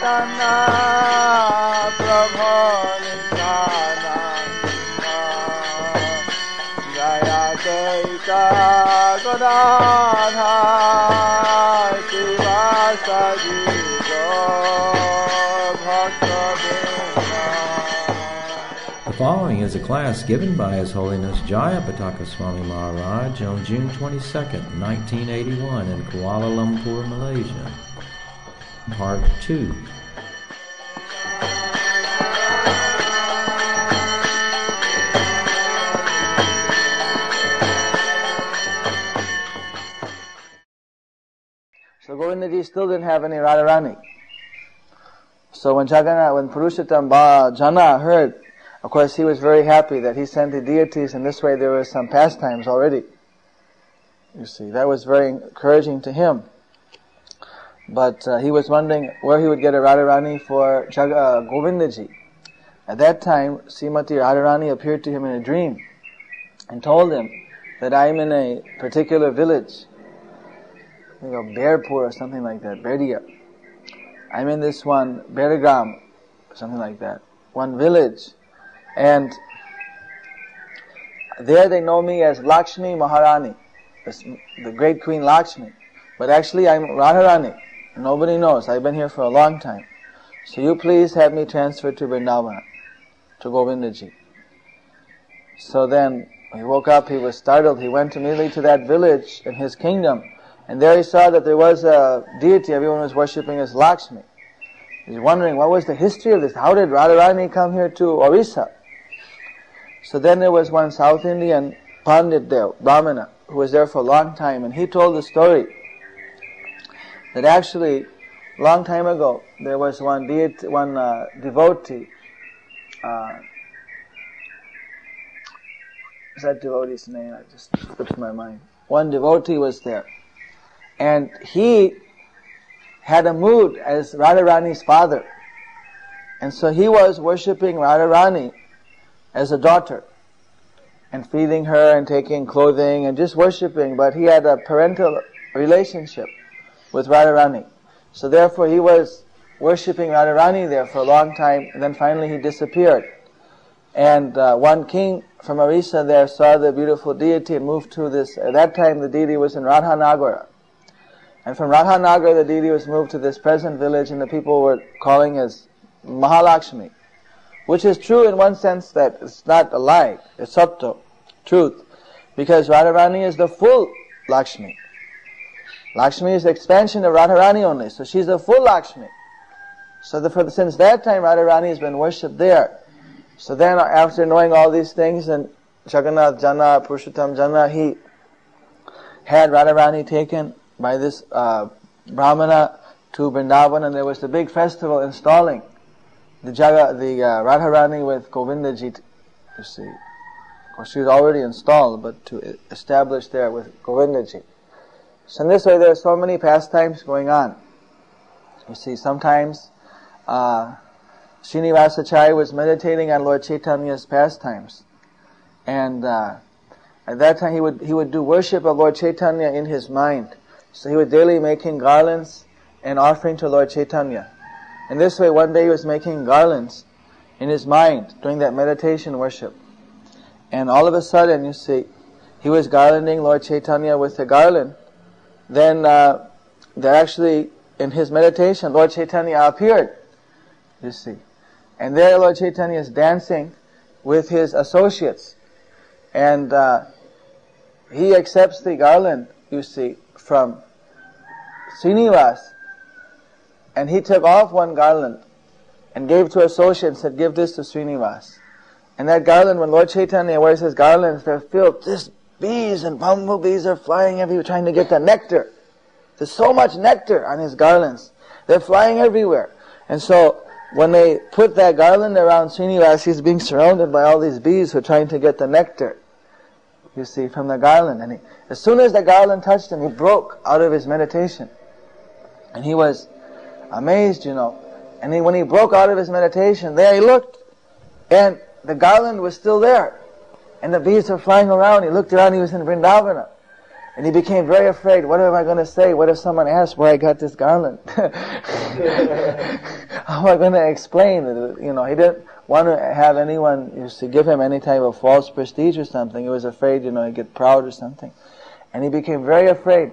Chaitanya Prabhu Nityananda Jayapataka Swami The following is a class given by His Holiness Jayapataka Swami Maharaj on June 22nd, 1981 in Kuala Lumpur, Malaysia. Part 2. So Govindaji still didn't have any Radharani. So when Purushottam Jana heard, of course he was very happy that he sent the deities, and this way there were some pastimes already. You see, that was very encouraging to him. But he was wondering where he would get a Radharani for Govindaji. At that time, Srimati Radharani appeared to him in a dream and told him that I'm in a particular village, Berpur or something like that, Berdia. I'm in this one, Beragram, something like that, one village. And there they know me as Lakshmi Maharani, the great Queen Lakshmi. But actually I'm Radharani. Nobody knows. I've been here for a long time. So you please have me transferred to Vrindavan, to Govindaji. So then he woke up, he was startled. He went immediately to that village in his kingdom. And there he saw that there was a deity everyone was worshipping as Lakshmi. He's wondering what was the history of this. How did Radharani come here to Orissa? So then there was one South Indian Pandit there, Brahmana, who was there for a long time, and he told the story that actually, long time ago, there was one devotee, what's that devotee's name? It just slips my mind. One devotee was there, and he had a mood as Radharani's father, and so he was worshipping Radharani as a daughter, and feeding her and taking clothing and just worshipping, but he had a parental relationship with Radharani. So therefore he was worshipping Radharani there for a long time, and then finally he disappeared. And one king from Orissa there saw the beautiful deity and moved to this. At that time the deity was in Radhanagara. And from Radhanagara the deity was moved to this present village, and the people were calling as Mahalakshmi. Which is true in one sense, that it's not a lie, it's sattva, truth. Because Radharani is the full Lakshmi. Lakshmi is the expansion of Radharani only, so she's the full Lakshmi. So since that time Radharani has been worshipped there. So then after knowing all these things, and Jagannath Jana, Purushottam Jana, he had Radharani taken by this Brahmana to Vrindavan, and there was the big festival installing the Radharani with Govindaji, you see. Of course she was already installed, but to establish there with Govindaji. So in this way there are so many pastimes going on. You see, sometimes Srinivasacharya was meditating on Lord Chaitanya's pastimes, and at that time he would do worship of Lord Chaitanya in his mind. So he would daily making garlands and offering to Lord Chaitanya. In this way, one day he was making garlands in his mind doing that meditation worship, and all of a sudden, you see, he was garlanding Lord Chaitanya with a garland. Then actually in his meditation Lord Chaitanya appeared, you see, and there Lord Chaitanya is dancing with his associates, and he accepts the garland, you see, from Srinivas, and he took off one garland and gave to associate and said, give this to Srinivas. And that garland, when Lord Chaitanya wears his garlands, they're filled, just bees and bumblebees are flying everywhere trying to get the nectar. There's so much nectar on his garlands. They're flying everywhere. And so when they put that garland around Srinivas, he's being surrounded by all these bees who are trying to get the nectar, you see, from the garland. And as soon as the garland touched him, he broke out of his meditation. And he was amazed, you know. And when he broke out of his meditation, there he looked, and the garland was still there. And the bees were flying around. He looked around, he was in Vrindavana. And he became very afraid. What am I going to say? What if someone asks where I got this garland? How am I going to explain it? He didn't want to have anyone used to give him any type of false prestige or something. He was afraid, he'd get proud or something. And he became very afraid,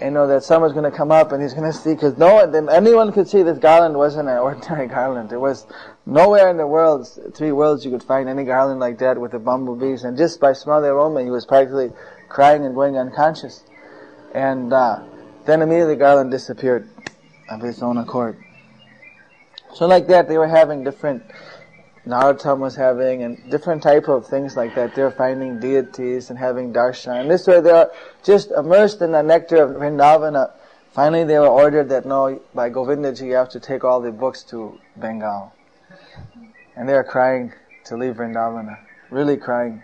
that someone's going to come up and he's going to see, because anyone could see this garland wasn't an ordinary garland. There was nowhere in the world, 3 worlds, you could find any garland like that with the bumblebees. And just by smelling the aroma, he was practically crying and going unconscious. And then immediately the garland disappeared of its own accord. So like that, they were having different, Narottam was having, and different type of things like that. They were finding deities and having darshan. And this way they are just immersed in the nectar of Vrindavana. Finally they were ordered that no, by Govindaji you have to take all the books to Bengal. And they were crying to leave Vrindavana. Really crying.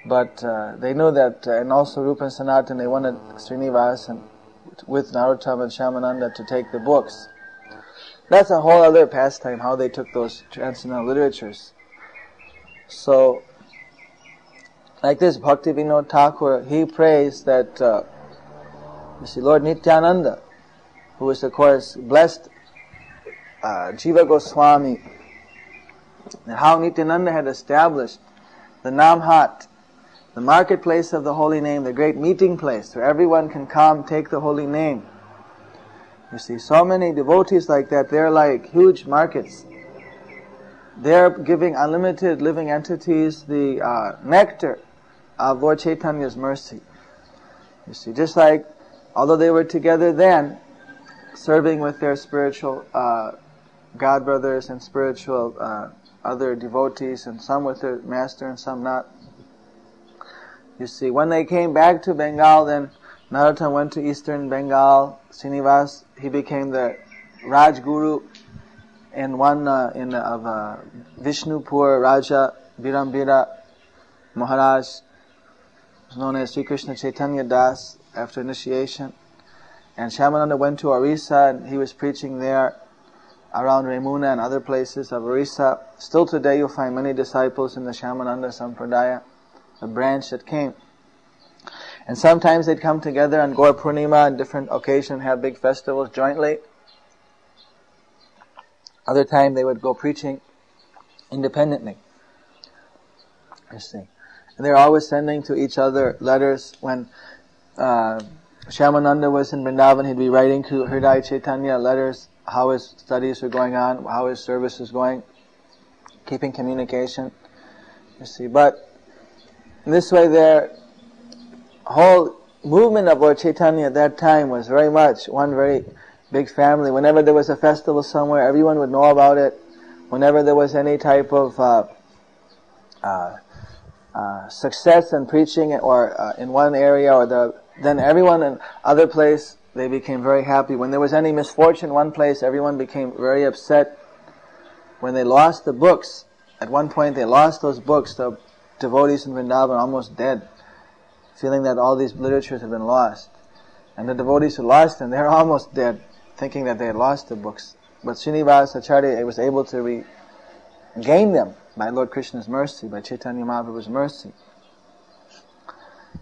But they knew that, and also Rupa and Sanatan, they wanted Srinivas and with Narottam and Shyamananda to take the books. That's a whole other pastime, how they took those transcendental literatures. So, like this, Bhakti Vinod Thakur, he prays that, Lord Nityananda, who is of course blessed Jiva Goswami, and how Nityananda had established the Namhat, the marketplace of the holy name, the great meeting place where everyone can come, take the holy name. You see, so many devotees like that, they're like huge markets. They're giving unlimited living entities the nectar of Lord Chaitanya's mercy. You see, just like, although they were together then, serving with their spiritual God brothers and spiritual other devotees, and some with their master and some not. You see, when they came back to Bengal, then Narottam went to eastern Bengal. Srinivas, he became the Rajguru in one of Vishnupur Raja Birambira Maharaj, known as Sri Krishna Chaitanya Das, after initiation. And Shyamananda went to Orissa, and he was preaching there around Remuna and other places of Orissa. Still today you'll find many disciples in the Shyamananda Sampradaya, a branch that came. And sometimes they'd come together on Gaur Purnima on different occasions, have big festivals jointly. Other time they would go preaching independently. You see. And they're always sending to each other letters. When Shyamananda was in Vrindavan, he'd be writing to Hridaya Chaitanya letters, how his studies were going on, how his service was going, keeping communication. You see. But in this way their whole movement of Lord Chaitanya at that time was very much one very big family. Whenever there was a festival somewhere, everyone would know about it. Whenever there was any type of success in preaching or in one area, then everyone in other place, they became very happy. When there was any misfortune in one place, everyone became very upset. When they lost the books, at one point they lost those books, the devotees in Vrindavan almost dead, feeling that all these literatures had been lost. And the devotees who lost them, they're almost dead, thinking that they had lost the books. But Srinivas Acharya was able to regain them by Lord Krishna's mercy, by Chaitanya Mahaprabhu's mercy.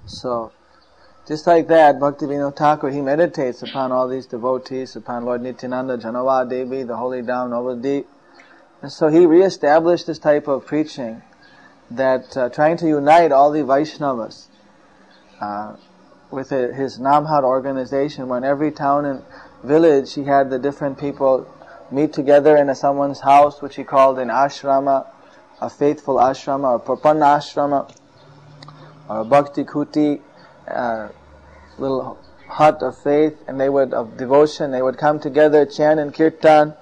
So, just like that, Bhakti Vinod Thakur, he meditates upon all these devotees, upon Lord Nityananda, Janava Devi, the holy Dham, Navadip. And so he re-established this type of preaching, that trying to unite all the Vaishnavas with his Namhat organization, where in every town and village he had the different people meet together in someone's house, which he called an ashrama, a faithful ashrama, or prapanna ashrama, or a bhakti kuti, little hut of faith, and of devotion, they would come together, chant and kirtan,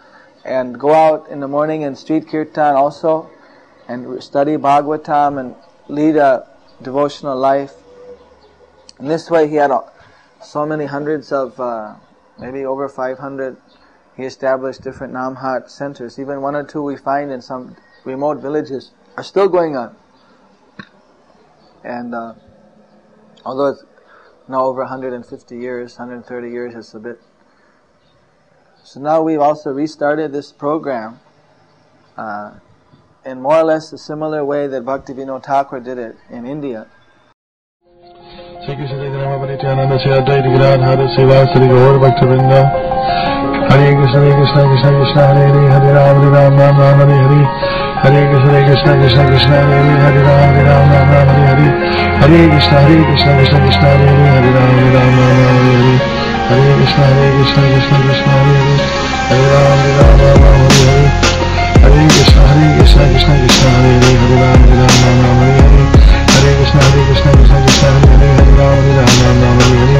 and go out in the morning and street kirtan also, and study Bhagavatam and lead a devotional life. In this way he had so many hundreds of, maybe over 500, he established different Namhat centers. Even 1 or 2 we find in some remote villages are still going on. And although it's now over 150 years, 130 years, it's a bit. So now we've also restarted this program in more or less a similar way that Bhakti Vinod Thakur did it in India. Shri Krishna Chaitanya Nityananda Shri Advaita Gadadhara Srivasadi Gaur Bhaktivinoda. Hare Krishna Krishna Krishna Krishna Hare Hare Hare Ram Ram Ram Hare Hare. Hare Krishna Krishna Krishna Krishna Hare Hare Hare Ram Ram Ram Hare Hare. Hare Krishna Krishna Krishna Hare Hare Hare Ram Ram Hare Hare. Hare Krishna Krishna Krishna Hare Hare Hare Ram Ram Hare Hare. Hare Krishna Krishna Krishna Hare Hare Hare Ram Ram Hare Hare. Hare Krishna Krishna Krishna Hare Hare Hare Ram Ram Hare Hare.